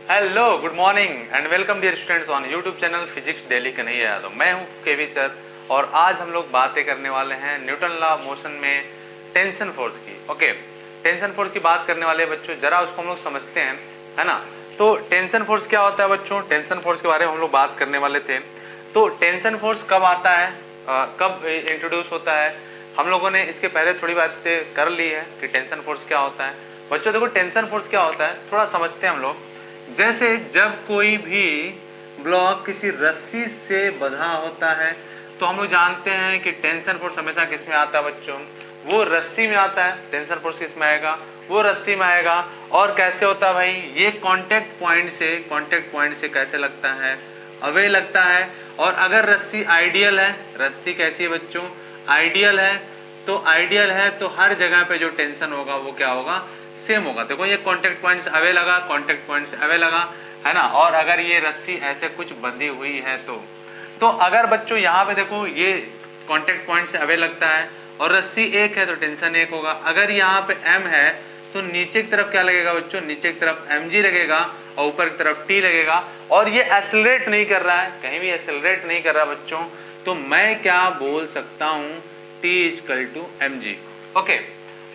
Hello, good morning and welcome dear students on YouTube channel physics daily Kanhaiya Yadav. मैं हूं केवी sir और आज हम लोग बातें करने वाले हैं न्यूटन लॉ मोशन में टेंशन फोर्स की। ओके, टेंशन फोर्स की बात करने वाले बच्चों, जरा उसको हम लोग समझते हैं, है ना। तो टेंशन फोर्स क्या होता है बच्चों, टेंशन फोर्स के बारे में हम लोग बात करने वाले थे। तो टेंशन फोर्स कब आता है, कब इंट्रोड्यूस होता है, हम लोगों ने इसके पहले थोड़ी बातें कर ली है कि टेंशन फोर्स क्या होता है। बच्चों देखो, टेंशन फोर्स क्या होता है थोड़ा समझते हैं हम लोग। जैसे जब कोई भी ब्लॉक किसी रस्सी से बंधा होता है तो हम लोग जानते हैं कि टेंशन फोर्स हमेशा किस में आता है बच्चों, वो रस्सी में आता है। टेंशन फोर्स किस में आएगा, वो रस्सी में आएगा। और कैसे होता है भाई, ये कांटेक्ट पॉइंट से कैसे लगता है, अवे लगता है। और अगर रस्सी आइडियल है, रस्सी कैसी है बच्चों, आइडियल है, तो आइडियल है तो हर जगह पे जो टेंशन होगा वो क्या होगा, सेम होगा। देखो ये कांटेक्ट पॉइंट से अवे लगा, कांटेक्ट पॉइंट से अवे लगा, है ना। और अगर ये रस्सी ऐसे कुछ बंधी हुई है तो अगर बच्चों यहाँ पे देखो ये कांटेक्ट पॉइंट से अवे लगता है और रस्सी एक है तो टेंशन एक होगा। अगर यहाँ पे m है तो नीचे की तरफ क्या लगेगा बच्चों, नीचे की तरफ mg लगेगा और ऊपर की तरफ t लगेगा। और ये एक्सेलरेट नहीं कर रहा है, कहीं भी एक्सेलरेट नहीं कर रहा बच्चों, तो मैं क्या बोल सकता हूँ, t = mg। ओके,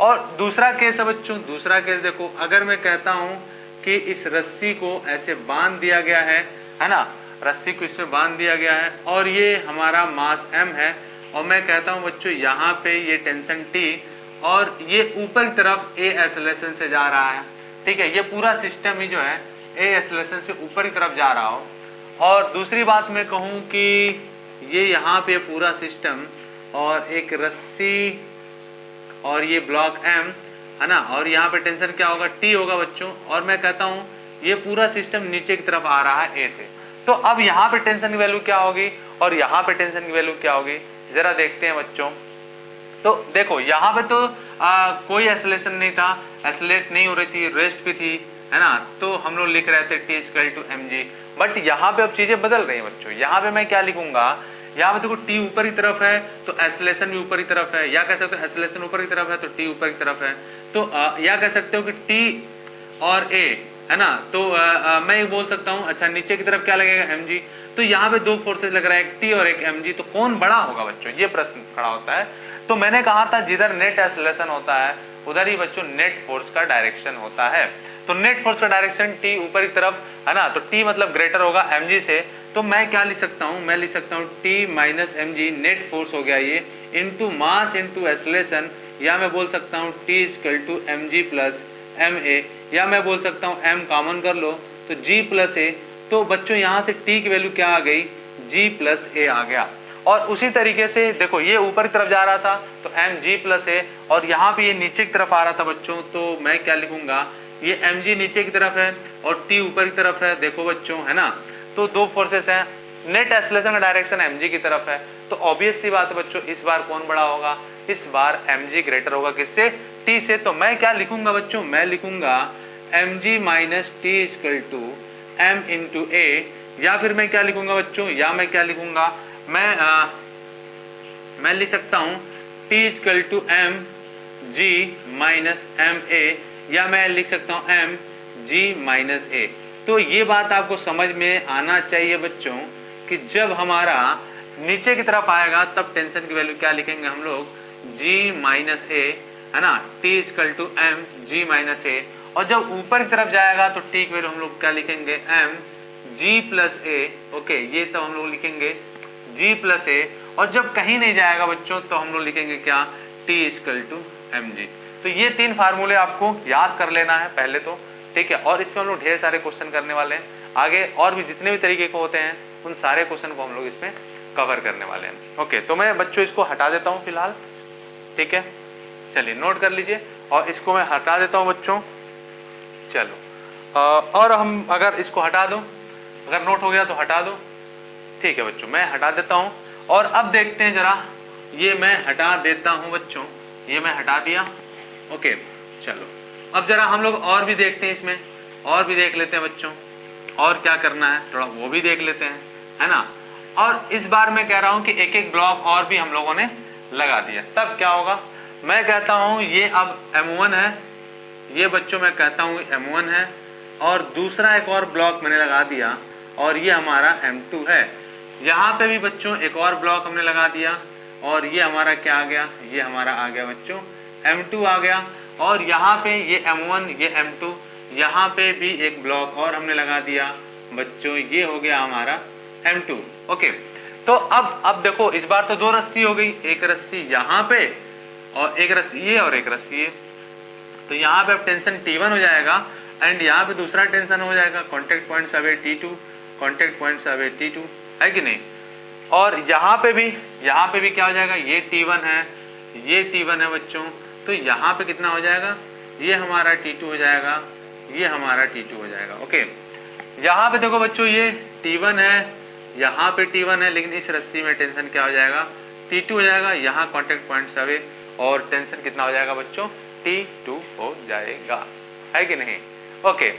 और दूसरा केस है बच्चों, दूसरा केस देखो, अगर मैं कहता हूं कि इस रस्सी को ऐसे बांध दिया गया है ना, रस्सी को इसमें बांध दिया गया है और ये हमारा मास m है और मैं कहता हूं बच्चों यहाँ पे ये टेंशन T और ये ऊपर की तरफ a एक्सेलरेशन से जा रहा है, ठीक है। ये पूरा सिस्टम ही जो है a एक्सेलरेशन से ऊपर की तरफ जा रहा हो। और दूसरी बात मैं कहूँ कि ये यहाँ पे पूरा सिस्टम और एक रस्सी और ये ब्लॉक m है ना, और यहाँ पे टेंशन क्या होगा, T होगा बच्चों। और मैं कहता हूँ ये पूरा सिस्टम नीचे की तरफ आ रहा है A से, तो अब यहाँ पे टेंशन की वैल्यू क्या होगी और यहाँ पे टेंशन की वैल्यू क्या होगी, जरा देखते हैं बच्चों। तो देखो यहाँ पे तो कोई एक्सेलरेशन नहीं था, एक्सेलरेट नहीं हो रही थी, रेस्ट भी थी, है ना। तो हम लोग लिख रहे थे T = mg। बट यहाँ पे अब चीजें बदल रही हैं बच्चों। यहाँ पे मैं क्या लिखूंगा, यहाँ पे देखो T ऊपर की तरफ है तो एक्सेलरेशन भी ऊपर की तरफ है, या कह सकते हो एक्सेलरेशन ऊपर की तरफ है तो T ऊपर की तरफ है। तो या कह सकते हो कि T और A, है ना। तो मैं ये बोल सकता हूँ, अच्छा नीचे की तरफ क्या लगेगा, mg। तो यहाँ पे दो फोर्सेस लग रहा है, एक T और एक mg, तो कौन बड़ा होगा बच्चों, ये प्रश्न खड़ा होता है। तो मैंने कहा था जिधर नेट एक्सेलरेशन होता है उधर ही बच्चों नेट फोर्स का डायरेक्शन होता है। तो नेट फोर्स का डायरेक्शन T ऊपर की तरफ, है ना, तो T मतलब ग्रेटर होगा mg से। तो मैं क्या लिख सकता हूँ, मैं लिख सकता हूँ T - mg, नेट फोर्स हो गया ये, इनटू मास इनटू एक्सेलरेशन, या मैं बोल सकता हूँ T = mg + ma, या मैं बोल सकता हूँ m कॉमन कर लो तो g + a। तो बच्चों यहाँ से T की वैल्यू क्या आ गई, g + a आ गया। और उसी तरीके से देखो ये ऊपर की तरफ जा रहा था तो mg + a, और यहाँ पे ये नीचे की तरफ आ रहा था बच्चों, तो मैं क्या लिखूंगा, ये mg नीचे की तरफ है और T ऊपर की तरफ है, देखो बच्चों, है ना। तो दो फोर्सेस हैं, नेट एक्सेलरेशन का डायरेक्शन mg की तरफ है, तो ऑब्वियस सी बात है बच्चों, इस बार कौन बड़ा होगा, इस बार mg ग्रेटर होगा किससे, T से। तो मैं क्या लिखूंगा बच्चों, मैं लिखूंगा mg - T = m × a, या फिर मैं क्या लिखूंगा बच्चों, या मैं क्या लिखूंगा, मैं लिख सकता हूँ T = mg - ma, या मैं लिख सकता हूँ mg - a। तो ये बात आपको समझ में आना चाहिए बच्चों कि जब हमारा नीचे की तरफ आएगा तब टेंशन की वैल्यू क्या लिखेंगे हम लोग, g - a, है ना, T = mg - a। और जब ऊपर की तरफ जाएगा तो T की वैल्यू हम लोग क्या लिखेंगे, mg + a। ओके, ये तब हम लोग लिखेंगे g + a। और जब कहीं नहीं जाएगा बच्चों तो हम लोग लिखेंगे क्या, T = mg। तो ये तीन फार्मूले आपको याद कर लेना है पहले तो, ठीक है। और इसमें हम लोग ढेर सारे क्वेश्चन करने वाले हैं आगे, और भी जितने भी तरीके के होते हैं उन सारे क्वेश्चन को हम लोग इसमें कवर करने वाले हैं। ओके, तो मैं बच्चों इसको हटा देता हूँ फिलहाल, ठीक है। चलिए नोट कर लीजिए, और इसको मैं हटा देता हूँ बच्चों। चलो और हम अगर इसको हटा दो, अगर नोट हो गया तो हटा दो, ठीक है बच्चों, मैं हटा देता हूँ। और अब देखते हैं जरा, ये मैं हटा देता हूँ बच्चों, ये मैं हटा दिया। ओके, चलो अब जरा हम लोग और भी देखते हैं, इसमें और भी देख लेते हैं बच्चों, और क्या करना है थोड़ा वो भी देख लेते हैं, है ना। और इस बार मैं कह रहा हूँ कि एक एक ब्लॉक और भी हम लोगों ने लगा दिया, तब क्या होगा, मैं कहता हूँ ये अब m1 है, ये बच्चों मैं कहता हूँ m1 है, और दूसरा एक और ब्लॉक मैंने लगा दिया और ये हमारा M2 है। यहाँ पे भी बच्चों एक और ब्लॉक हमने लगा दिया और ये हमारा क्या आ गया, ये हमारा आ गया बच्चों M2 आ गया। और यहाँ पे ये M1 ये M2, यहाँ पे भी एक ब्लॉक और हमने लगा दिया बच्चों, ये हो गया हमारा M2। ओके, तो अब देखो इस बार तो दो रस्सी हो गई, एक रस्सी यहाँ पे और एक रस्सी ये और एक रस्सी ये। तो यहाँ पे अब टेंशन T1 हो जाएगा एंड यहाँ पे दूसरा टेंशन हो जाएगा contact points away T2, contact points away T2, है कि नहीं। और यहाँ पे भी क्या हो जाएगा, ये T1 है, ये T1 है बच्चों, तो यहाँ पे कितना हो जाएगा, ये हमारा T2 हो जाएगा, ये हमारा T2 हो जाएगा। ओके, यहाँ पे देखो बच्चों ये T1 है, यहाँ पे T1 है, लेकिन इस रस्सी में टेंशन क्या हो जाएगा, T2 हो जाएगा। यहाँ कॉन्टेक्ट पॉइंट्स अवे और टेंशन कितना हो जाएगा बच्चों, T2 हो जाएगा, है कि नहीं। ओके,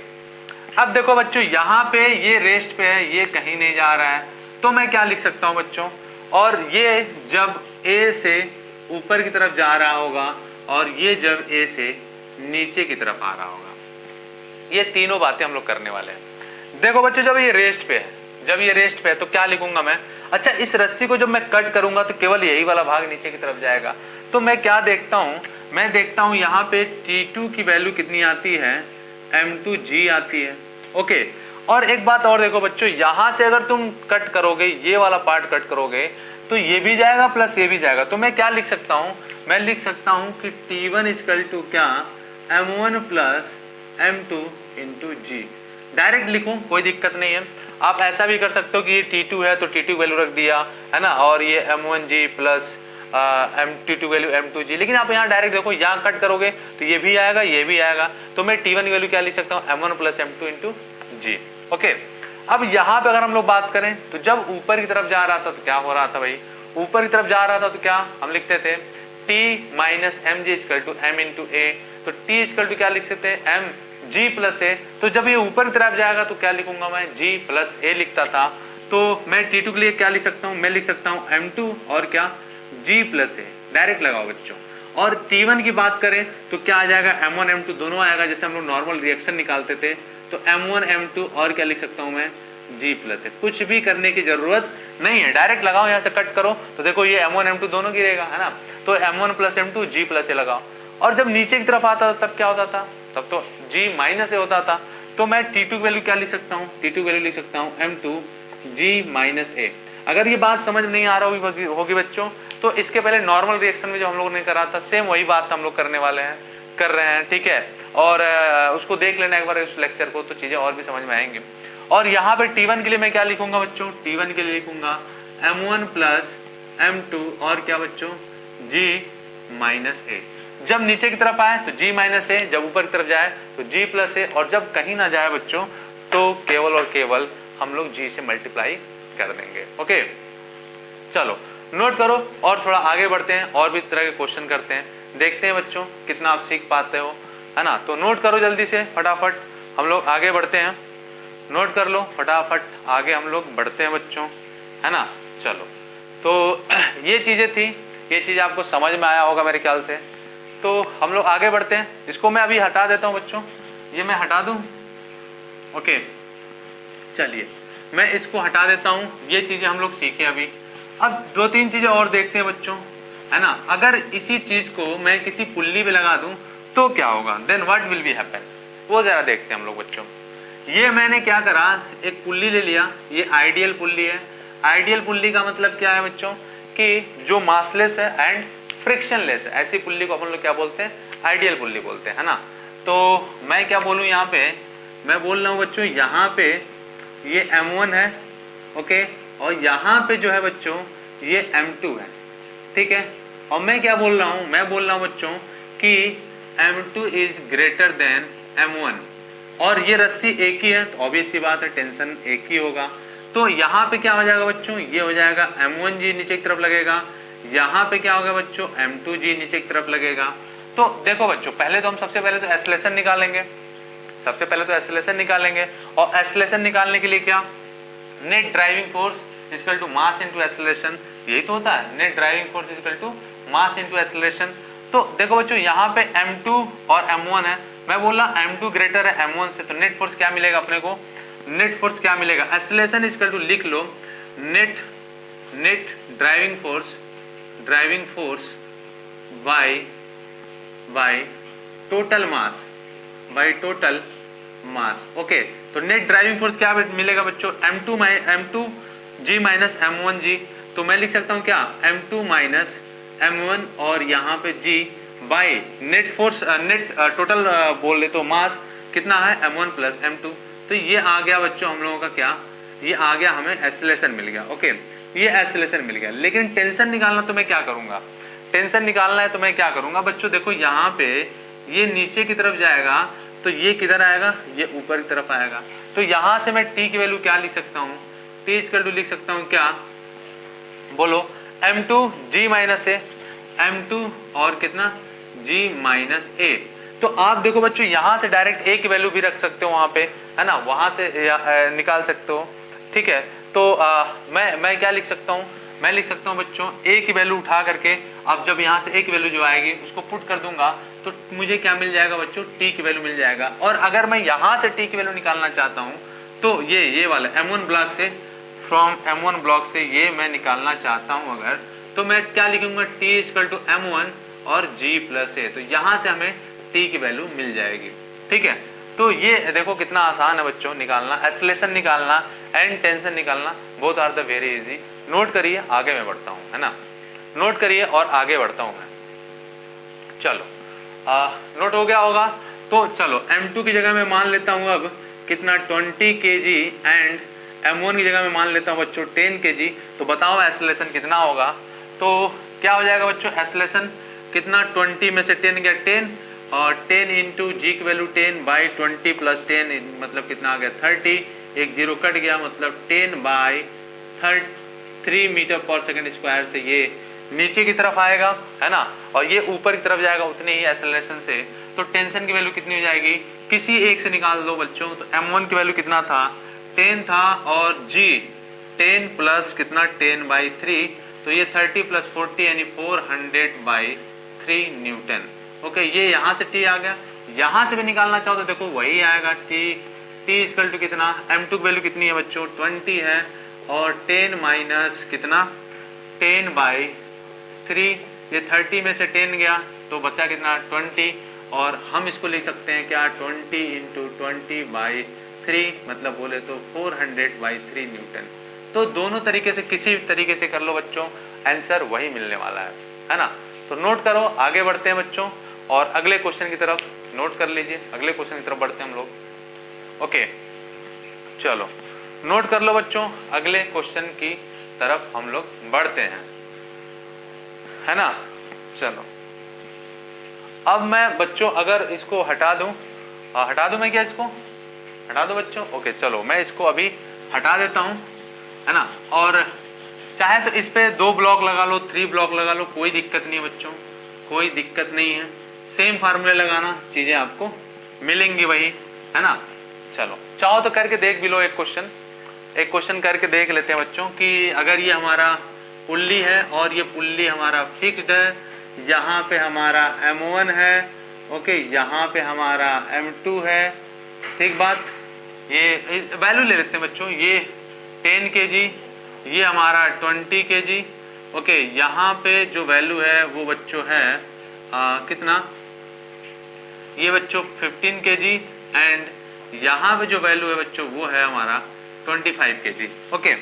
अब देखो बच्चों यहाँ पे ये रेस्ट पे है, ये कहीं नहीं जा रहा है, तो मैं क्या लिख सकता हूँ बच्चों, और ये जब A से ऊपर की तरफ जा रहा होगा और ये जब A से नीचे की तरफ आ रहा होगा, ये तीनों बातें हम लोग करने वाले हैं। देखो बच्चों जब ये रेस्ट पे है, तो क्या लिखूंगा मैं, अच्छा इस रस्सी को जब मैं कट करूंगा तो केवल यही वाला भाग नीचे की तरफ जाएगा। तो मैं क्या देखता हूँ, मैं देखता हूँ यहाँ पे T2 की वैल्यू कितनी आती है, M2G आती है। ओके, और एक बात और देखो बच्चों, यहाँ से अगर तुम कट करोगे, ये वाला पार्ट कट करोगे, तो ये भी जाएगा प्लस ये भी जाएगा। तो मैं क्या लिख सकता हूँ, मैं लिख सकता हूँ कि T1 इक्वल टू क्या, M1 plus M2 into G। Direct लिखूं कोई दिक्कत नहीं है। आप ऐसा भी कर सकते हो कि ये T2 है तो T2 वैल्यू रख दिया है ना, और ये M1G plus T2 value M2G। लेकिन आप यहाँ डायरेक्ट देखो, यहाँ कट करोगे तो ये भी आएगा ये भी आएगा, तो मैं T1 वैल्यू क्या लिख सकता हूँ, M1 plus M2 into G। Okay, अब यहाँ पे अगर हम लोग बात करें तो जब ऊपर की तरफ जा रहा था तो क्या हो रहा था भाई, ऊपर की तरफ जा रहा था तो क्या हम लिखते थे, T minus M g equal to M into A। तो T इक्वल टू क्या लिख सकते हैं, M G प्लस A। तो जब ये ऊपर की तरफ जाएगा तो क्या लिखूंगा मैं, G प्लस A लिखता था। तो मैं T2 के लिए क्या लिख सकता हूँ, मैं लिख सकता हूँ M2 और क्या, G प्लस A। डायरेक्ट लगाओ बच्चों। और T1 की बात करें तो क्या आ जाएगा, M1 M2 दोनों आएगा, जैसे हम लोग नॉर्मल रिएक्शन निकालते थे। तो M1 M2 और क्या लिख सकता हूँ मैं, G प्लस A। कुछ भी करने की जरूरत नहीं है, डायरेक्ट लगाओ, यहाँ से कट करो तो देखो ये M1 M2 दोनों गिरेगा, है ना। तो M1 plus M2 G plus A लगाओ। और जब नीचे की तरफ आता था तब क्या होता था, तब तो G माइनस A होता था। तो मैं T2 की वैल्यू क्या लिख सकता हूँ, T2 वैल्यू लिख सकता हूँ M2 G माइनस A। अगर ये बात समझ नहीं आ रहा होगी बच्चों, तो इसके पहले नॉर्मल रिएक्शन में जो हम लोगों ने करा था सेम वही बात हम लोग कर रहे हैं, ठीक है। और उसको देख लेना एक बार उस लेक्चर को, तो चीजें और भी समझ में आएंगी। और यहाँ पे T1 के लिए मैं क्या लिखूंगा बच्चों, T1 के लिए लिखूंगा M1 प्लस M2 और क्या बच्चों, G माइनस A। जब नीचे की तरफ आए तो G माइनस A, जब ऊपर की तरफ जाए तो G प्लस A, और जब कहीं ना जाए बच्चों तो केवल और केवल हम लोग G से मल्टीप्लाई कर देंगे। ओके, चलो नोट करो और थोड़ा आगे बढ़ते हैं, और भी तरह के क्वेश्चन करते हैं, देखते हैं बच्चों कितना आप सीख पाते हो, है ना। तो नोट करो जल्दी से फटाफट, हम लोग आगे बढ़ते हैं। नोट कर लो फटाफट, आगे हम लोग बढ़ते हैं बच्चों, है ना। चलो, तो ये चीजें थी, ये चीज आपको समझ में आया होगा मेरे ख्याल से। तो हम लोग आगे बढ़ते हैं। इसको मैं अभी हटा देता हूँ बच्चों, ये मैं हटा दूं। ओके, चलिए मैं इसको हटा देता हूँ। ये चीजें हम लोग सीखे अभी। अब दो तीन चीजें और देखते हैं बच्चों, है ना। अगर इसी चीज को मैं किसी पुल्ली पे लगा दूं तो क्या होगा, then what will be happen, वो जरा देखते हैं हम लोग बच्चों। ये मैंने क्या करा, एक पुल्ली ले लिया, ये आइडियल पुल्ली है। आइडियल पुल्ली का मतलब क्या है बच्चों, कि जो मासलेस है एंड फ्रिक्शनलेस है, ऐसी पुल्ली को अपन लोग क्या बोलते हैं, आइडियल पुल्ली बोलते हैं, है ना। तो मैं क्या बोलूं, यहाँ पे मैं बोल रहा हूँ बच्चों, यहाँ पे ये M1 है, ओके, और यहाँ पे जो है बच्चों ये M2 है, ठीक है। और मैं क्या बोल रहा हूँ, मैं बोल रहा हूँ बच्चों कि M2 is greater than M1, और ये रस्सी एक ही है तो ऑब्वियस सी बात है टेंशन एक ही होगा। तो यहाँ पे क्या हो जाएगा बच्चों, ये हो जाएगा M1G नीचे की तरफ लगेगा, यहाँ पे क्या होगा बच्चों, M2G नीचे की तरफ लगेगा। तो देखो बच्चों, पहले तो हम सबसे पहले तो एक्सेलरेशन निकालेंगे, और एक्सेलरेशन निकालने के लिए क्या, net driving force equal to mass into acceleration, यही तो होता है, net driving force equal to mass into acceleration. तो देखो बच्चों, यहाँ पे M2 और M1 है, मैं बोला m2 ग्रेटर है m1 से, तो नेट फोर्स क्या मिलेगा अपने को, नेट फोर्स क्या मिलेगा, एक्सेलरेशन इक्वल टू लिख लो net driving force by total mass. Okay, तो नेट ड्राइविंग फोर्स क्या मिलेगा बच्चों, m2 g minus m1 g। तो मैं लिख सकता हूँ क्या, m2 माइनस m1 और यहाँ पे g by net force, net total बोल ले तो मास कितना है m1 प्लस m2। तो ये आ गया बच्चों हम लोगों का क्या, ये आ गया हमें एक्सेलरेशन मिल गया। ओके, ये एक्सेलरेशन मिल गया, लेकिन टेंशन निकालना तो मैं क्या करूंगा, टेंशन निकालना है तो मैं क्या करूंगा बच्चों, देखो यहाँ पे ये नीचे की तरफ जाएगा तो ये किधर आएगा, ये ऊपर की तरफ आएगा। तो यहाँ से मैं t की वैल्यू क्या लिख सकता हूँ, t इक्वल टू लिख सकता हूँ क्या, बोलो m2 g minus a, m2 और कितना g माइनस a। तो आप देखो बच्चों यहाँ से डायरेक्ट a की वैल्यू भी रख सकते हो वहां पे, है ना, वहां से निकाल सकते हो। ठीक है, तो मैं क्या लिख सकता हूँ, मैं लिख सकता हूँ बच्चों a की वैल्यू उठा करके, अब जब यहाँ से a की वैल्यू जो आएगी उसको पुट कर दूंगा तो मुझे क्या मिल जाएगा बच्चों, t की वैल्यू मिल जाएगा। और अगर मैं यहाँ से t की वैल्यू निकालना चाहता हूँ तो ये वाला m1 ब्लॉक से, फ्रॉम m1 ब्लॉक से ये मैं निकालना चाहता हूँ अगर, तो मैं क्या लिखूंगा, t इक्वल टू m1 और g प्लस a। तो यहाँ से हमें t की वैल्यू मिल जाएगी। ठीक है, तो ये देखो कितना आसान है बच्चों निकालना, एक्सेलरेशन निकालना एंड टेंशन निकालना, both are the very easy. Note करिए, आगे मैं बढ़ता हूँ, है ना, नोट करिए और आगे बढ़ता हूँ मैं। चलो नोट हो गया होगा, तो चलो m2 की जगह मैं मान लेता हूँ अब कितना 20 kg एंड m1 की जगह मैं मान लेता हूँ बच्चों 10 kg। तो बताओ एक्सेलरेशन कितना होगा, तो क्या हो जाएगा बच्चों, एक्सेलरेशन कितना, 20 में से 10 गया 10 और 10 इंटू जी की वैल्यू 10 बाई 20 प्लस 10 मतलब कितना आ गया 30, एक जीरो कट गया मतलब 10 बाई 3 मीटर पर सेकंड स्क्वायर से ये नीचे की तरफ आएगा, है ना, और ये ऊपर की तरफ जाएगा उतने ही एक्सेलरेशन से। तो टेंशन की वैल्यू कितनी हो जाएगी, किसी एक से निकाल दो बच्चों। तो m1 की वैल्यू कितना था, 10 था, और g 10 प्लस कितना 10 बाई 3, तो ये 30 प्लस 40 यानी 400 बाई 3 न्यूटन। ओके, ये यहाँ से t आ गया, यहाँ से भी निकालना चाहो तो देखो वही आएगा t इक्वल टू कितना, m2 की वैल्यू कितनी है बच्चों 20 है, और 10 माइनस कितना 10 बाई 3, ये 30 में से 10 गया तो बचा कितना 20, और हम इसको लिख सकते हैं क्या 20 इंटू 20 बाई 3 मतलब बोले तो 400 बाई 3 न्यूटन। तो दोनों तरीके से किसी भी तरीके से कर लो बच्चों, आंसर वही मिलने वाला है ना। तो नोट करो, आगे बढ़ते हैं बच्चों और अगले क्वेश्चन की तरफ, नोट कर लीजिए, अगले क्वेश्चन की तरफ बढ़ते हैं हम लोग। ओके, चलो नोट कर लो बच्चों, अगले क्वेश्चन की तरफ हम लोग बढ़ते हैं, है ना। चलो अब मैं बच्चों अगर इसको हटा दूं, मैं क्या इसको हटा दूं बच्चों, ओके चलो मैं इसको अभी हटा देता हूं, है ना। और चाहे तो इस पे 2 ब्लॉक लगा लो, 3 ब्लॉक लगा लो, कोई दिक्कत नहीं है बच्चों, कोई दिक्कत नहीं है, सेम फार्मूले लगाना, चीजें आपको मिलेंगी वही, है ना। चलो चाहो तो करके देख भी लो, एक क्वेश्चन करके देख लेते हैं बच्चों कि अगर ये हमारा पुल्ली है और ये पुल्ली हमारा फिक्स्ड है, यहाँ पे हमारा m1 है, ओके, यहाँ पे हमारा m2 है, ठीक बात। ये वैल्यू ले लेते हैं बच्चों, ये 10 kg, ये हमारा 20 kg, ओके, यहाँ पे जो वैल्यू है वो बच्चों है कितना, ये बच्चों 15 kg, एंड यहाँ पे जो वैल्यू है बच्चों वो है हमारा 25 kg। ओके,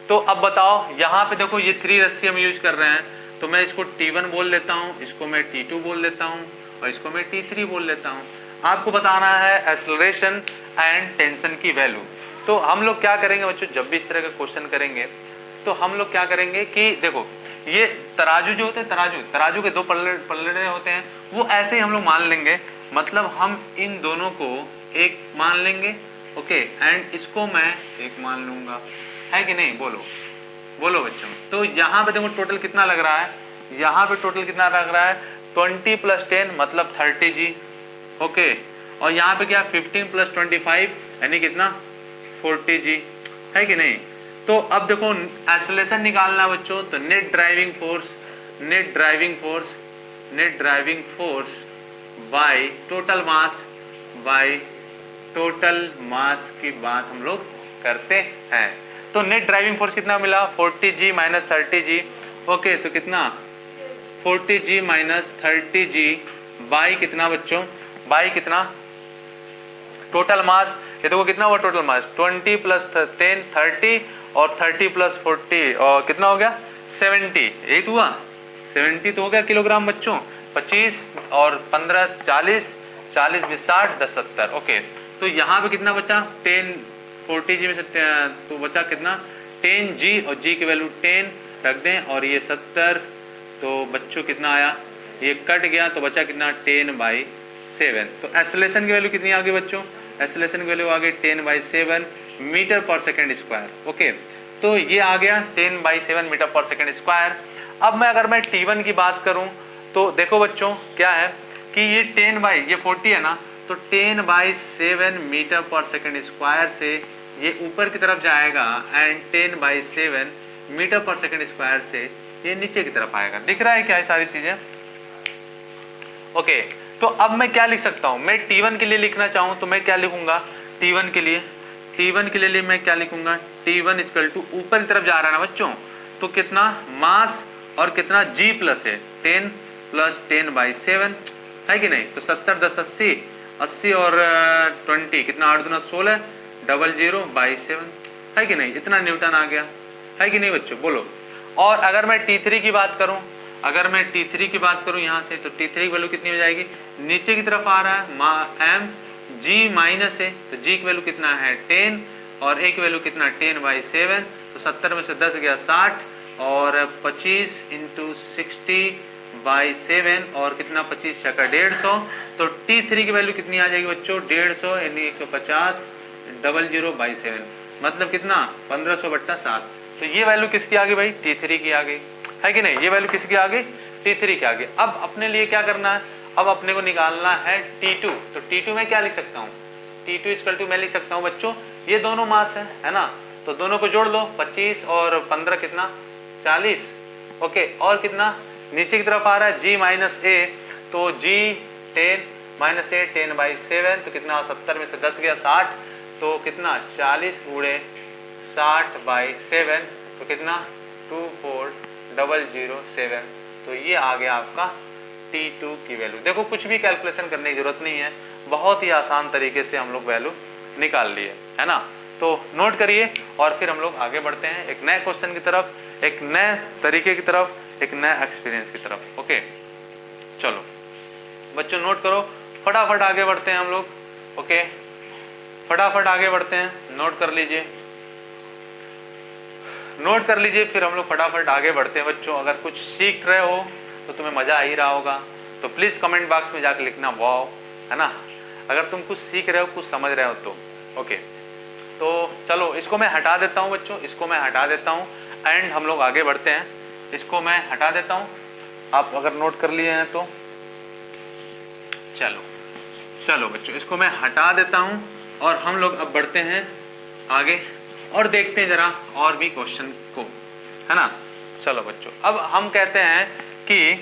तो अब बताओ यहाँ पे देखो ये 3 रस्सी हम यूज कर रहे हैं, तो मैं इसको T1 बोल लेता हूँ, इसको मैं T2 बोल लेता हूँ और इसको मैं T3 बोल लेता हूँ। आपको बताना है एक्सेलरेशन एंड टेंशन की वैल्यू। तो हम लोग क्या करेंगे बच्चों, जब भी इस तरह का क्वेश्चन करेंगे तो हम लोग क्या करेंगे कि देखो ये तराजू जो होते हैं, तराजू के 2 पल्ले होते हैं, वो ऐसे ही हम लोग मान लेंगे, मतलब हम इन दोनों को एक मान लेंगे, ओके, एंड इसको मैं एक मान लूंगा, है कि नहीं, बोलो बच्चों। तो यहाँ पे देखो टोटल कितना लग रहा है, यहाँ पे टोटल कितना लग रहा है 20 प्लस 10 मतलब 30G, ओके, और यहाँ पे क्या 15 प्लस 25 यानी कितना 40G, है कि नहीं। तो अब देखो एक्सेलरेशन निकालना बच्चों, तो net driving force by total mass by total mass की बात हम लोग करते हैं। तो नेट ड्राइविंग फोर्स कितना मिला 40G माइनस 30G। ओके, तो कितना 40G माइनस 30G बाई कितना बच्चों, बाई कितना टोटल मास। ये देखो कितना हुआ टोटल मास 20 प्लस 10 30 और 30 प्लस 40 और कितना हो गया 70। यही तो हुआ 70 तो हो गया किलोग्राम बच्चों। 25 और 15 40, 40 20 60 10 70। ओके, तो यहाँ पे कितना बचा 10 40G में से तो बचा कितना 10G और G की वैल्यू 10 रख दें और ये 70। तो बच्चों कितना आया, ये कट गया तो बचा कितना 10/7। तो एक्सेलरेशन की वैल्यू कितनी आ गई बच्चों, एक्सेलरेशन की वैल्यू आ गई 10/7 मीटर पर सेकेंड स्क्वायर। ओके, तो ये आ गया 10/7 मीटर पर सेकेंड स्क्वायर। अब मैं अगर मैं T1 की बात करूं तो देखो बच्चों क्या है कि ये 40 है ना, तो 10/7 मीटर पर सेकेंड स्क्वायर से ये ऊपर की तरफ जाएगा एंड 10/7 मीटर पर सेकेंड स्क्वायर से ये नीचे की तरफ आएगा। दिख रहा है क्या ये सारी चीजें। ओके, तो अब मैं क्या लिख सकता हूं, मैं T1 के लिए लिखना चाहूं तो मैं क्या लिखूंगा T1 के लिए मैं क्या लिखूंगा T1 इक्वल टू ऊपर की तरफ जा रहा है ना बच्चों, तो कितना मास और कितना G प्लस है 10 प्लस 10/7 है कि नहीं। तो 70 10 80, 80 और 20 कितना 8 दूना 16 00/7 है कि नहीं। इतना न्यूटन आ गया है कि नहीं बच्चों, बोलो। और अगर मैं T3 की बात करूं, अगर मैं T3 की बात करूं यहाँ से, तो T3 की वैल्यू कितनी हो जाएगी, नीचे की तरफ आ रहा है m G माइनस है तो G की वैल्यू कितना है 10 और A की वैल्यू कितना 10/7। तो 70 में से 10 गया 60 और 25 इंटू 60/7 और कितना 25 छक्का 150। तो T3 की वैल्यू कितनी आ जाएगी बच्चों 150 यानी 150 00/7 मतलब कितना 1500/7। तो ये वैल्यू किसकी आ गई भाई T3 की आ गई है कि नहीं, ये वैल्यू किसकी आ गई T3 की आ गई। अब अपने लिए क्या करना है, अब अपने को निकालना है T2। तो T2 में क्या लिख सकता हूँ, T2 इक्वल टू मैं लिख सकता हूँ बच्चों ये दोनों मास है ना, तो दोनों को जोड़ लो 25 और 15 कितना 40। ओके, और कितना नीचे की तरफ आ रहा है G माइनस A, तो G 10 माइनस A 10/7 तो कितना 70 में से 10 गया 60 तो कितना 40 गुणे 60/7 तो कितना 24007। तो ये आ गया आपका T2 की वैल्यू। देखो कुछ भी कैलकुलेशन करने की जरूरत नहीं है, बहुत ही आसान तरीके से हम लोग वैल्यू निकाल लिए है ना। तो नोट करिए और फिर हम लोग आगे बढ़ते हैं एक नए क्वेश्चन की तरफ, एक नए तरीके की तरफ, एक नए एक्सपीरियंस की तरफ। ओके चलो बच्चों नोट करो, फटाफट आगे बढ़ते हैं हम लोग। ओके फटाफट आगे बढ़ते हैं, नोट कर लीजिए, नोट कर लीजिए, फिर हम लोग फटाफट आगे बढ़ते हैं बच्चों। अगर कुछ सीख रहे हो तो तुम्हें मजा आ ही रहा होगा, तो प्लीज कमेंट बॉक्स में जाकर लिखना वाओ है ना, अगर तुम कुछ सीख रहे हो कुछ समझ रहे हो तो। ओके तो चलो इसको मैं हटा देता हूँ बच्चों, इसको मैं हटा देता हूँ एंड हम लोग आगे बढ़ते हैं। इसको मैं हटा देता हूँ, आप अगर नोट कर लिए हैं तो चलो चलो बच्चों इसको मैं हटा देता हूँ और हम लोग अब बढ़ते हैं आगे और देखते हैं जरा और भी क्वेश्चन को है ना। चलो बच्चों अब हम कहते हैं कि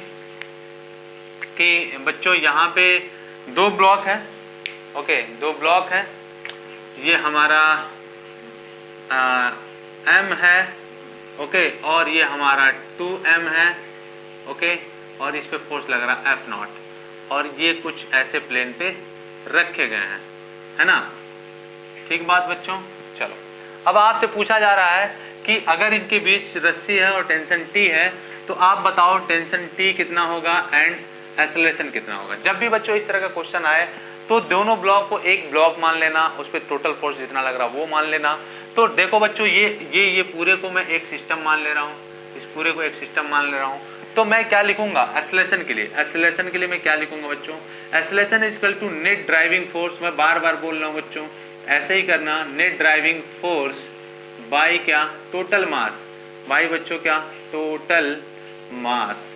बच्चों यहाँ पे दो ब्लॉक है। ओके दो ब्लॉक है, ये हमारा M है ओके और ये हमारा 2M है ओके और इस पे फोर्स लग रहा है F0 और ये कुछ ऐसे प्लेन पे रखे गए हैं है ना। ठीक बात बच्चों। चलो अब आपसे पूछा जा रहा है कि अगर इनके बीच रस्सी है और टेंशन T है तो आप बताओ टेंशन T कितना होगा एंड एक्सेलरेशन कितना होगा। जब भी बच्चों इस तरह का क्वेश्चन आए तो दोनों ब्लॉक को एक ब्लॉक मान लेना, उस पर टोटल फोर्स जितना लग रहा वो मान लेना। तो देखो बच्चों ये पूरे को मैं एक सिस्टम मान ले रहा हूँ, इस पूरे को एक सिस्टम मान ले रहा हूँ। तो मैं क्या लिखूंगा एक्सेलरेशन के लिए, एक्सेलरेशन के लिए मैं क्या लिखूंगा बच्चों, acceleration is equal to net driving force. मैं बार बार बोल रहा हूँ बच्चों ऐसे ही करना, नेट ड्राइविंग फोर्स बाई क्या टोटल मास, बाई बच्चों क्या टोटल मास।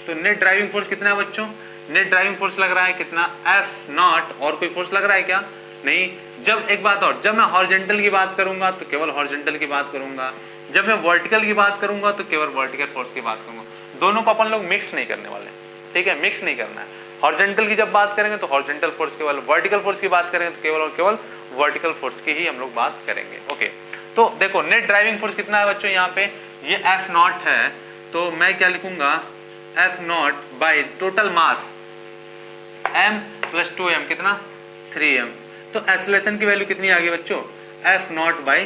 तो नेट ड्राइविंग फोर्स कितना है बच्चों, नेट ड्राइविंग फोर्स लग रहा है कितना F0 और कोई फोर्स लग रहा है क्या नहीं। जब एक बात और, जब मैं हॉरिजॉन्टल की बात करूंगा तो केवल हॉरिजॉन्टल की बात करूंगा, जब मैं वर्टिकल की बात करूंगा तो केवल वर्टिकल फोर्स की बात करूंगा। दोनों को अपन लोग मिक्स नहीं करने वाले, ठीक है, मिक्स नहीं करना है। हॉरिजॉन्टल की जब बात करेंगे तो हॉरिजॉन्टल फोर्स केवल, वर्टिकल फोर्स की बात करेंगे तो केवल और केवल वर्टिकल फोर्स की ही हम लोग बात करेंगे। ओके, तो देखो नेट ड्राइविंग फोर्स कितना है बच्चों, यहाँ पे ये एफ नॉट है, तो मैं क्या लिखूंगा, F not by total mass m plus 2m कितना 3m। तो एक्सेलरेशन की वैल्यू कितनी आ गई बच्चों, F not by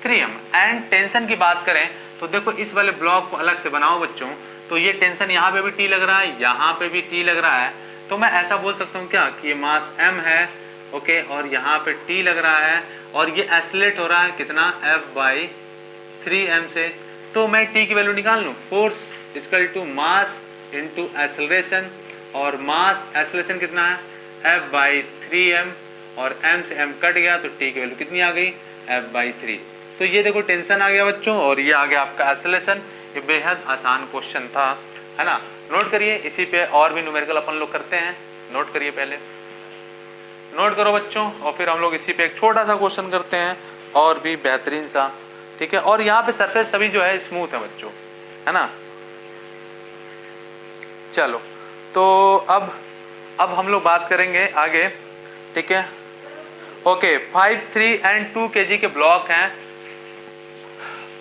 3m। And tension की बात करें तो देखो इस वाले ब्लॉक को अलग से बनाओ बच्चों, तो ये टेंशन यहाँ पे भी T लग रहा है, यहाँ पे भी T लग रहा है, तो मैं ऐसा बोल सकता हूँ क्या कि ये मास m है, ओके, और यहाँ पे T लग रहा है, और ये एक्सेलरेट हो रहा है कितना, F बाई 3m से। तो मैं T की वैल्यू निकाल लूँ, force equal to mass into acceleration, और मास एक्सेलरेशन कितना है F बाई 3m, और m से m कट गया तो T की वैल्यू कितनी आ गई, F बाई 3। तो ये देखो टेंशन आ गया बच्चों, और ये आ गया आपका एक्सेलरेशन। ये बेहद आसान क्वेश्चन था, है ना। नोट करिए, इसी पे और भी न्यूमेरिकल अपन लोग करते हैं, नोट करिए, पहले नोट करो बच्चों, और फिर हम लोग इसी पे एक छोटा सा क्वेश्चन करते हैं और भी बेहतरीन सा, ठीक है। और यहाँ पे सरफेस सभी जो है स्मूथ है बच्चों, है ना। चलो, तो अब हम लोग बात करेंगे आगे, ठीक है। ओके, 5, 3 एंड 2 kg के ब्लॉक हैं।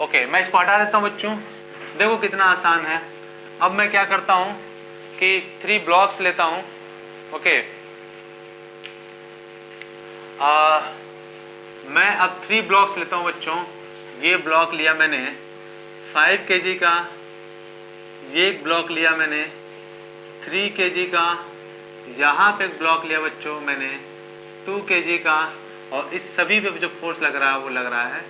ओके, मैं इसको हटा देता हूँ बच्चों, देखो कितना आसान है। अब मैं क्या करता हूँ कि 3 ब्लॉक्स लेता हूँ, ओके। मैं अब 3 ब्लॉक्स लेता हूँ बच्चों। ये ब्लॉक लिया मैंने 5 kg का, ये एक ब्लॉक लिया मैंने 3 kg का, यहाँ पे एक ब्लॉक लिया बच्चों मैंने 2 kg का, और इस सभी पे जो फोर्स लग रहा है वो लग रहा है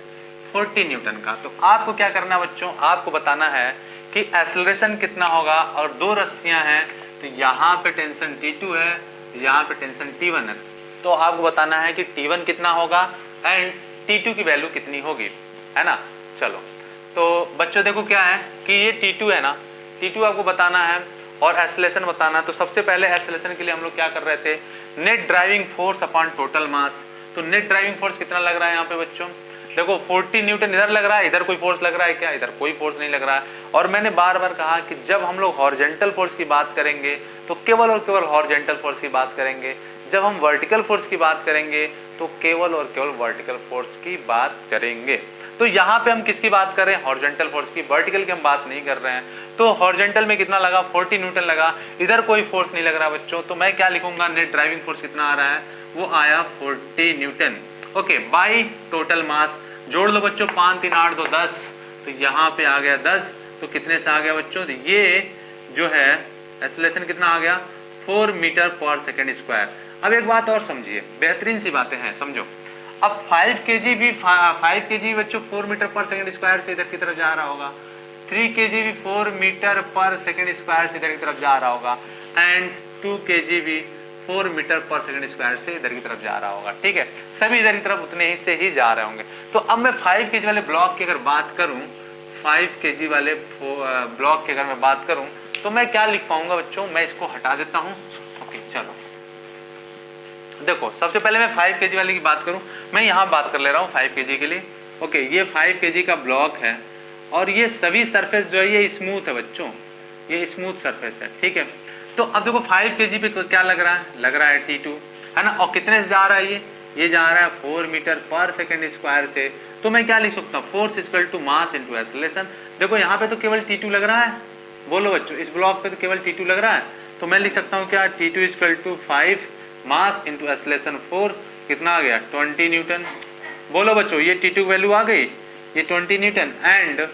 40 न्यूटन का। तो आपको क्या करना है बच्चों, आपको बताना है कि एक्सेलरेशन कितना होगा, और 2 रस्सियां हैं, तो यहाँ पे टेंशन T2 है, यहाँ पे टेंशन T1 है। तो आपको बताना है कि T1 कितना होगा एंड T2 की वैल्यू कितनी होगी, है ना। चलो, तो बच्चों देखो क्या है कि ये T2 है ना, T2 आपको बताना है और एक्सेलरेशन बताना है। तो सबसे पहले एक्सेलरेशन के लिए हम लोग क्या कर रहे थे, net driving force upon total mass. तो नेट ड्राइविंग फोर्स कितना लग रहा है यहाँ पे बच्चों, देखो 40 न्यूटन इधर लग रहा है, इधर कोई फोर्स लग रहा है क्या, इधर कोई फोर्स नहीं लग रहा है। और मैंने बार बार कहा कि जब हम लोग हॉरिजॉन्टल फोर्स की बात करेंगे तो केवल और केवल हॉरिजॉन्टल फोर्स की बात करेंगे, जब हम वर्टिकल फोर्स की बात करेंगे तो केवल और केवल वर्टिकल फोर्स की बात करेंगे। तो यहाँ पे हम किसकी बात कर रहे हैं, हॉरिजॉन्टल फोर्स की, वर्टिकल की हम बात नहीं कर रहे हैं। तो हॉरिजॉन्टल में कितना लगा, 40 न्यूटन लगा, इधर कोई फोर्स नहीं लग रहा बच्चों। तो मैं क्या लिखूंगा, नेट ड्राइविंग फोर्स कितना आ रहा है, वो आया 40 Newton, okay, by total mass. जोड़ लो बच्चों, 5, 3, 8, 2, 10, तो यहाँ पे आ गया 10। तो कितने से आ गया बच्चों, तो ये जो है एक्सेलरेशन कितना आ गया, 4 मीटर पर सेकेंड स्क्वायर। अब एक बात और समझिए, बेहतरीन सी बातें हैं, समझो। अब 5 kg भी 5 kg बच्चों 4 मीटर पर सेकेंड स्क्वायर से इधर की तरफ जा रहा होगा, 3 kg भी 4 मीटर पर सेकेंड स्क्वायर से इधर की तरफ जा रहा होगा, एंड 2 kg भी 4 मीटर पर सेकेंड स्क्वायर से इधर की तरफ जा रहा होगा, ठीक है। सभी इधर की तरफ उतने ही से ही जा रहे होंगे। तो अब मैं 5 kg वाले ब्लॉक की अगर बात करूं, 5 kg वाले ब्लॉक की अगर मैं बात करूं तो मैं क्या लिख पाऊंगा बच्चों, मैं इसको हटा देता हूं। ओके, चलो देखो, सबसे पहले मैं 5 kg वाले की बात करूं, मैं यहाँ बात कर ले रहा हूँ 5 kg के लिए। ओके, ये 5 kg का ब्लॉक है, और ये सभी सरफेस जो है ये स्मूथ है बच्चों, ये स्मूथ सरफेस है, ठीक है। तो अब देखो 5 kg पे क्या लग रहा है, लग रहा है T2, है ना। और कितने से जा रहा है ये जा रहा है 4 मीटर पर सेकेंड स्क्वायर से। तो मैं क्या लिख सकता हूँ, force equal to mass into acceleration. देखो यहाँ पे तो केवल T2 लग रहा है, बोलो बच्चों, इस ब्लॉक पे तो केवल T2 लग रहा है। तो मैं लिख सकता हूँ क्या, T2 equal to 5 mass into acceleration 4, कितना आ गया 20 न्यूटन। बोलो बच्चों, ये T2 वैल्यू आ गई, ये 20 न्यूटन। एंड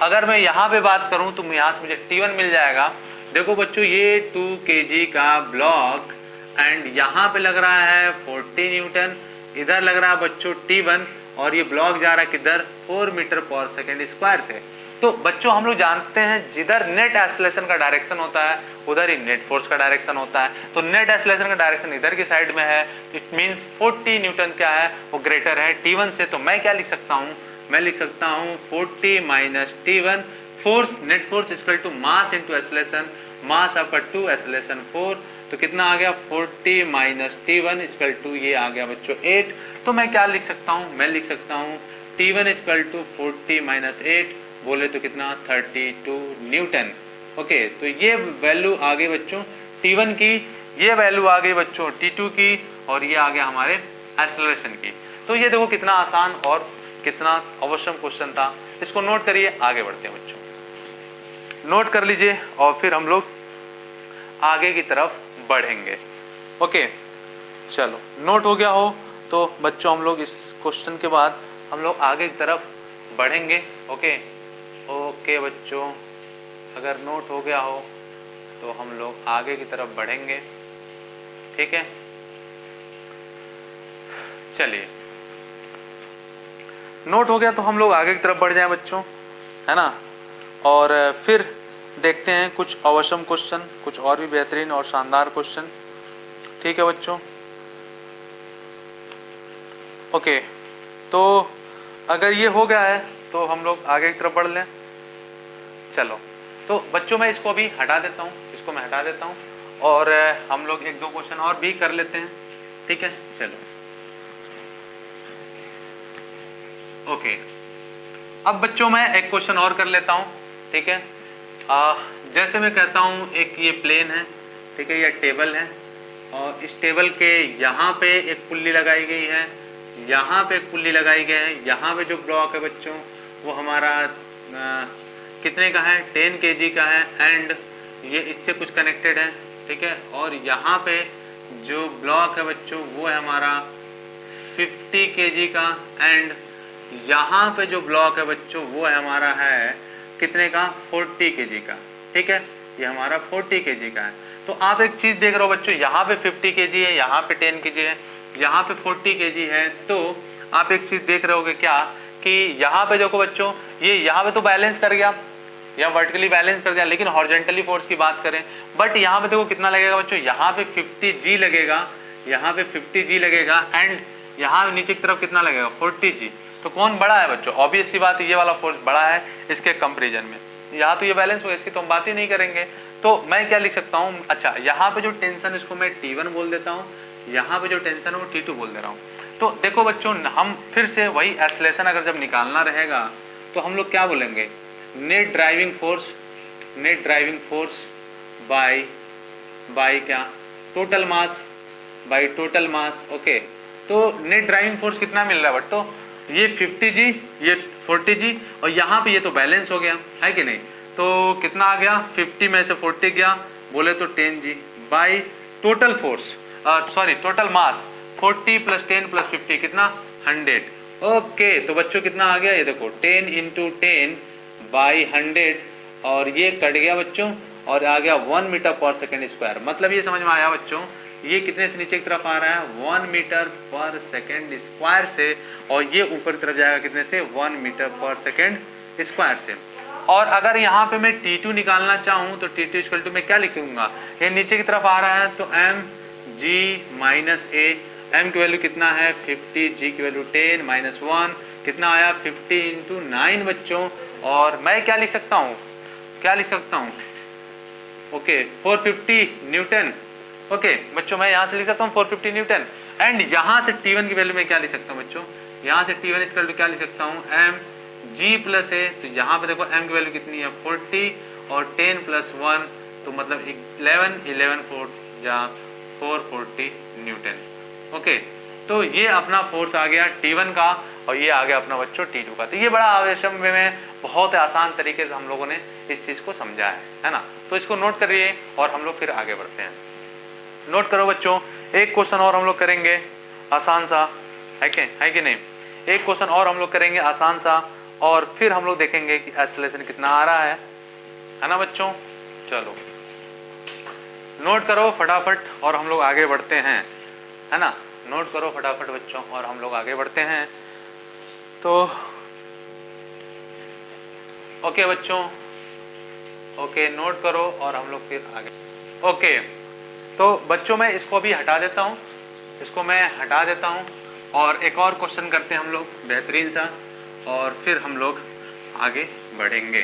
अगर मैं यहाँ पे बात करूँ तो यहाँ से मुझे T1 मिल जाएगा। देखो बच्चों, ये 2 kg का ब्लॉक एंड यहाँ पे लग रहा है 40 न्यूटन, इधर लग रहा है बच्चों T1, और ये ब्लॉक जा रहा है किधर, 4 मीटर पर सेकेंड स्क्वायर से। तो बच्चों हम लोग जानते हैं जिधर नेट एक्सेलरेशन का डायरेक्शन होता है उधर ही नेट फोर्स का डायरेक्शन होता है। तो नेट एक्सेलरेशन का डायरेक्शन इधर की साइड में है, इट मींस 40 न्यूटन क्या है, वो ग्रेटर है T1 से। तो मैं क्या लिख सकता हूँ, मैं लिख सकता हूँ 40 minus T1, force net force equal to mass into acceleration, mass आपका 2, एक्सेलरेशन 4, तो कितना आ गया 40 माइनस T1 इक्वल टू, ये आ गया बच्चों 8। तो मैं क्या लिख सकता हूँ, मैं लिख सकता हूँ T1 इक्वल टू 40 माइनस 8, बोले तो कितना 32 न्यूटन। ओके, तो ये वैल्यू आ गई बच्चों T1 की ये वैल्यू आ गई बच्चों T2 की, और ये आ गया हमारे एक्सेलरेशन की। तो ये देखो कितना आसान और कितना आवश्यक क्वेश्चन था। इसको नोट करिए, आगे बढ़ते हैं बच्चों, नोट कर लीजिए और फिर हम लोग आगे की तरफ बढ़ेंगे। ओके चलो, नोट हो गया हो तो बच्चों हम लोग इस क्वेश्चन के बाद हम लोग आगे की तरफ बढ़ेंगे। ओके ओके बच्चों, अगर नोट हो गया हो तो हम लोग आगे की तरफ बढ़ेंगे। ठीक है, चलिए नोट हो गया तो हम लोग आगे की तरफ बढ़ जाएं बच्चों, है ना। और फिर देखते हैं कुछ अवश्यम क्वेश्चन, कुछ और भी बेहतरीन और शानदार क्वेश्चन। ठीक है बच्चों, ओके तो अगर ये हो गया है तो हम लोग आगे की तरफ बढ़ लें। चलो तो बच्चों मैं इसको अभी हटा देता हूँ, इसको मैं हटा देता हूँ और हम लोग एक दो क्वेश्चन और भी कर लेते हैं। ठीक है चलो, ओके अब बच्चों मैं एक क्वेश्चन और कर लेता हूँ। ठीक है, जैसे मैं कहता हूँ एक ये प्लेन है, ठीक है, ये टेबल है और इस टेबल के यहाँ पे एक पुल्ली लगाई गई है, यहाँ पे एक पुल्ली लगाई गई है, यहाँ पे जो ब्लॉक है बच्चों वो हमारा कितने का है 10 kg का है एंड ये इससे कुछ कनेक्टेड है। ठीक है, और यहाँ पे जो ब्लॉक है बच्चों वो है हमारा 50 kg का एंड यहाँ पे जो ब्लॉक है बच्चों वो है हमारा है कितने का 40 kg का। ठीक है, ये हमारा 40 kg का है। तो आप एक चीज देख रहे हो बच्चों, यहाँ पे 50 kg है, यहाँ पे 10 kg है, यहाँ पे 40 kg है। तो आप एक चीज देख रहे होगे क्या कि यहाँ पे देखो बच्चों, ये यहाँ पे तो बैलेंस कर गया या वर्टिकली बैलेंस कर दिया, लेकिन हॉरिजॉन्टली फोर्स की बात करें बट यहाँ पे देखो कितना लगेगा बच्चों, यहाँ पे 50G लगेगा, यहाँ पे 50G लगेगा एंड यहाँ नीचे की तरफ कितना लगेगा 40G। तो कौन बड़ा है बच्चों, ऑब्वियस सी बात है ये वाला फोर्स बड़ा है इसके कंपेरिजन में। यहाँ तो ये बैलेंस हो, इसकी तो हम बात ही नहीं करेंगे। तो मैं क्या लिख सकता हूँ, अच्छा यहाँ पे जो टेंशन इसको मैं T1 बोल देता हूँ, यहाँ पे जो टेंशन है वो T2 बोल दे रहा हूँ। तो देखो बच्चों हम फिर से वही एक्सेलरेशन अगर जब निकालना रहेगा तो हम लोग क्या बोलेंगे, नेट ड्राइविंग फोर्स बाय क्या total mass, bye total mass. Okay, तो नेट ड्राइविंग फोर्स कितना मिल रहा है बट, तो ये 50G ये 40G और यहाँ पे ये तो बैलेंस हो गया है कि नहीं। तो कितना आ गया 50 में से 40 गया, बोले तो 10G by total force, sorry total mass 40 plus 10 plus 50 कितना 100। ओके तो बच्चों कितना आ गया, ये देखो 10 इंटू 10 बाई 100 और ये कट गया बच्चों और आ गया 1 मीटर पर सेकेंड स्क्वायर। मतलब ये समझ में आया बच्चों, ये कितने से नीचे की तरफ आ रहा है 1 मीटर पर सेकेंड स्क्वायर से, और ये ऊपर की तरफ जाएगा कितने से 1 मीटर पर सेकेंड स्क्वायर से। और अगर यहाँ पे मैं T2 निकालना चाहूँ तो T2 इक्वल टू मैं क्या लिखूंगा, ये नीचे की तरफ आ रहा है तो mg माइनस a, m की वैल्यू कितना है 50, g की वैल्यू 10 माइनस 1 कितना आया 50 इंटू 9 बच्चों। और मैं क्या लिख सकता हूँ, ओके 450 न्यूटन। ओके बच्चों मैं यहाँ से लिख सकता हूँ 450 न्यूटन एंड यहाँ से T1 की वैल्यू मैं क्या लिख सकता हूँ बच्चों, यहाँ से T1 इक्वल टू क्या लिख सकता हूँ mg प्लस a। तो यहाँ पे देखो m की वैल्यू कितनी है 40 और 10 प्लस 1 तो मतलब 11 4 या 440 न्यूटन। ओके तो ये अपना फोर्स आ गया T1 का और ये आ गया अपना बच्चों T2 का। तो ये बड़ा आवश्यक में बहुत आसान तरीके से हम लोगों ने इस चीज को समझा है ना। तो इसको नोट करिए और हम लोग फिर आगे बढ़ते हैं। नोट करो बच्चों, एक क्वेश्चन और हम लोग करेंगे आसान सा, है कि नहीं, एक क्वेश्चन और हम लोग करेंगे आसान सा और फिर हम लोग देखेंगे कि एक्सेलरेशन कितना आ रहा है ना बच्चों। चलो नोट करो फटाफट और हम लोग आगे बढ़ते हैं, है ना। नोट करो फटाफट बच्चों और हम लोग आगे बढ़ते हैं। तो ओके बच्चों, ओके नोट करो और हम लोग फिर आगे। ओके तो बच्चों मैं इसको भी हटा देता हूँ, इसको मैं हटा देता हूँ और एक और क्वेश्चन करते हैं हम लोग बेहतरीन सा और फिर हम लोग आगे बढ़ेंगे।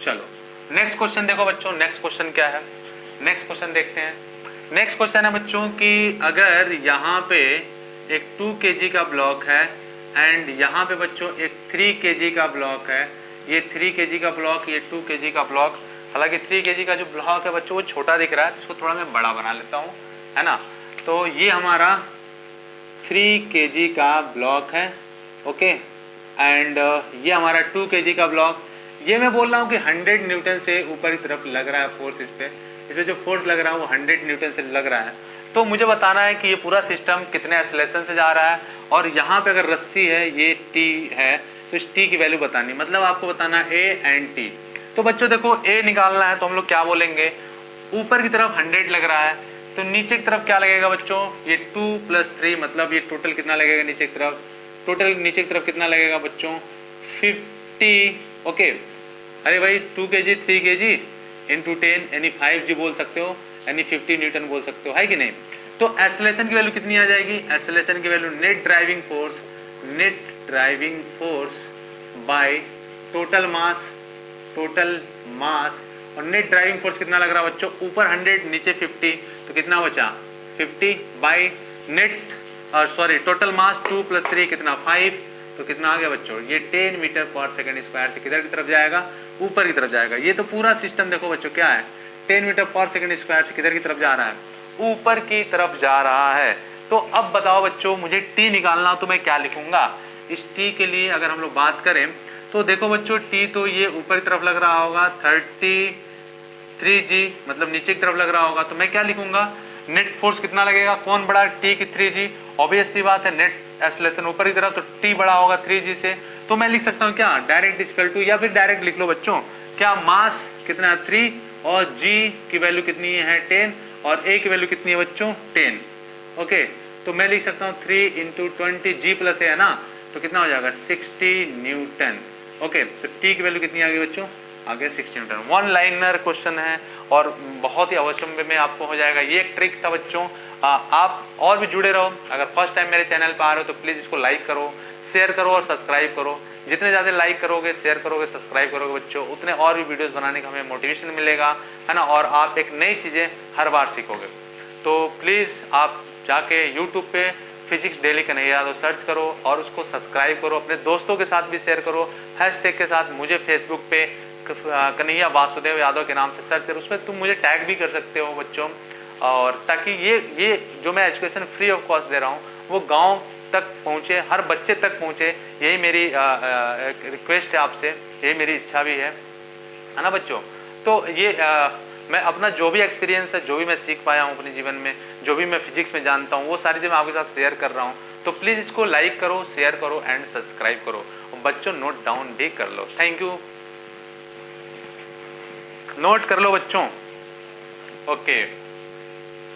चलो नेक्स्ट क्वेश्चन देखो बच्चों, नेक्स्ट क्वेश्चन क्या है, नेक्स्ट क्वेश्चन देखते हैं। नेक्स्ट क्वेश्चन है बच्चों कि अगर यहाँ पे एक 2 kg का ब्लॉक है एंड यहाँ पे बच्चों एक 3 kg का ब्लॉक है, ये 3 kg का ब्लॉक, ये 2 kg का ब्लॉक हालांकि 3 kg का जो ब्लॉक है बच्चों वो छोटा दिख रहा है, इसको थोड़ा मैं बड़ा बना लेता हूँ, है ना। तो ये हमारा 3 kg का ब्लॉक है, ओके। एंड ये हमारा 2 kg का ब्लॉक। ये मैं बोल रहा हूँ कि 100 न्यूटन से ऊपर की तरफ लग रहा है फोर्स इस पे जो फोर्स लग रहा है वो 100 न्यूटन से लग रहा है। तो मुझे बताना है कि ये पूरा सिस्टम कितने एक्सेलरेशन से जा रहा है, और यहाँ पे अगर रस्सी है, ये टी है, तो इस टी की वैल्यू बतानी, मतलब आपको बताना ए एंड टी। तो बच्चों देखो ए निकालना है तो हम लोग क्या बोलेंगे, ऊपर की तरफ 100 लग रहा है, तो नीचे की तरफ क्या लगेगा बच्चों, ये 2 + 3, मतलब ये टोटल कितना लगेगा नीचे की तरफ, टोटल नीचे की तरफ कितना लगेगा बच्चों 50, ओके। अरे भाई 2 kg 3 kg इंटू 10 यानी 5G बोल सकते हो, यानी 50 न्यूटन बोल सकते हो, है कि नहीं। तो एक्सेलरेशन की वैल्यू कितनी आ जाएगी, एक्सेलरेशन की value net driving force by total मास, और नेट ड्राइविंग फोर्स कितना लग रहा है बच्चों, ऊपर 100 नीचे 50, तो कितना बचा 50 by net sorry total mass 2 + 3 कितना 5, तो कितना आ गया बच्चों, ये 10 मीटर पर सेकंड स्क्वायर से किधर की तरफ जाएगा, ऊपर की तरफ जाएगा। ये तो पूरा सिस्टम देखो बच्चों क्या है, 10 मीटर पर सेकंड स्क्वायर से किधर की तरफ जा रहा है, ऊपर की तरफ जा रहा है। तो अब बताओ बच्चों मुझे टी निकालना हो तो मैं क्या लिखूंगा। इस टी के लिए अगर हम लोग बात करें तो देखो बच्चों टी तो ये ऊपर की तरफ लग रहा होगा 33G, मतलब नीचे की तरफ लग रहा होगा, तो मैं क्या लिखूंगा, नेट फोर्स कितना लगेगा, कौन बड़ा, टी की 3G, ऑब्वियस सी बात है, नेट एक्सेलरेशन ऊपर की तरफ तो टी बड़ा होगा 3G से। तो मैं लिख सकता हूँ क्या, डायरेक्ट इक्वल टू, या फिर डायरेक्ट लिख लो बच्चों, क्या मास कितना है 3, और जी की वैल्यू कितनी है 10, और ए की वैल्यू कितनी है बच्चों 10, ओके। तो मैं लिख सकता हूँ 3 × 20G + ए है ना, तो कितना हो जाएगा 60 न्यूटन, ओके। तो टी की वैल्यू कितनी आ गई बच्चों, आ गया 60 न्यूटन। 1 लाइनर क्वेश्चन है और बहुत ही अवश्य में आपको हो जाएगा। ये एक ट्रिक था बच्चों, आप और भी जुड़े रहो। अगर फर्स्ट टाइम मेरे चैनल पर आ रहे हो तो प्लीज़ इसको लाइक करो, शेयर करो और सब्सक्राइब करो। जितने ज़्यादा लाइक करोगे, शेयर करोगे, सब्सक्राइब करोगे बच्चों, उतने और भी वीडियोस बनाने का हमें मोटिवेशन मिलेगा, है ना, और आप एक नई चीज़ें हर बार सीखोगे। तो प्लीज़ आप जाके यूट्यूब पे physics daily Kanhaiya Yadav search करो और उसको सब्सक्राइब करो, अपने दोस्तों के साथ भी शेयर करो, हैशटैग के साथ। मुझे फेसबुक पे कन्हैया वासुदेव यादव के नाम से सर्च करो, उसमें तुम मुझे टैग भी कर सकते हो बच्चों, और ताकि ये जो मैं एजुकेशन फ्री ऑफ कॉस्ट दे रहा हूँ वो गाँव तक पहुँचे, हर बच्चे तक पहुँचे। यही मेरी रिक्वेस्ट है आपसे, यही मेरी इच्छा भी है ना बच्चों। तो ये मैं अपना जो भी एक्सपीरियंस है, जो भी मैं सीख पाया हूँ अपने जीवन में, जो भी मैं फिजिक्स में जानता हूँ, वो सारी चीज़ मैं आपके साथ शेयर कर रहा हूँ। तो प्लीज़ इसको लाइक करो, शेयर करो एंड सब्सक्राइब करो, और बच्चों नोट डाउन भी कर लो। थैंक यू, नोट कर लो बच्चों, ओके।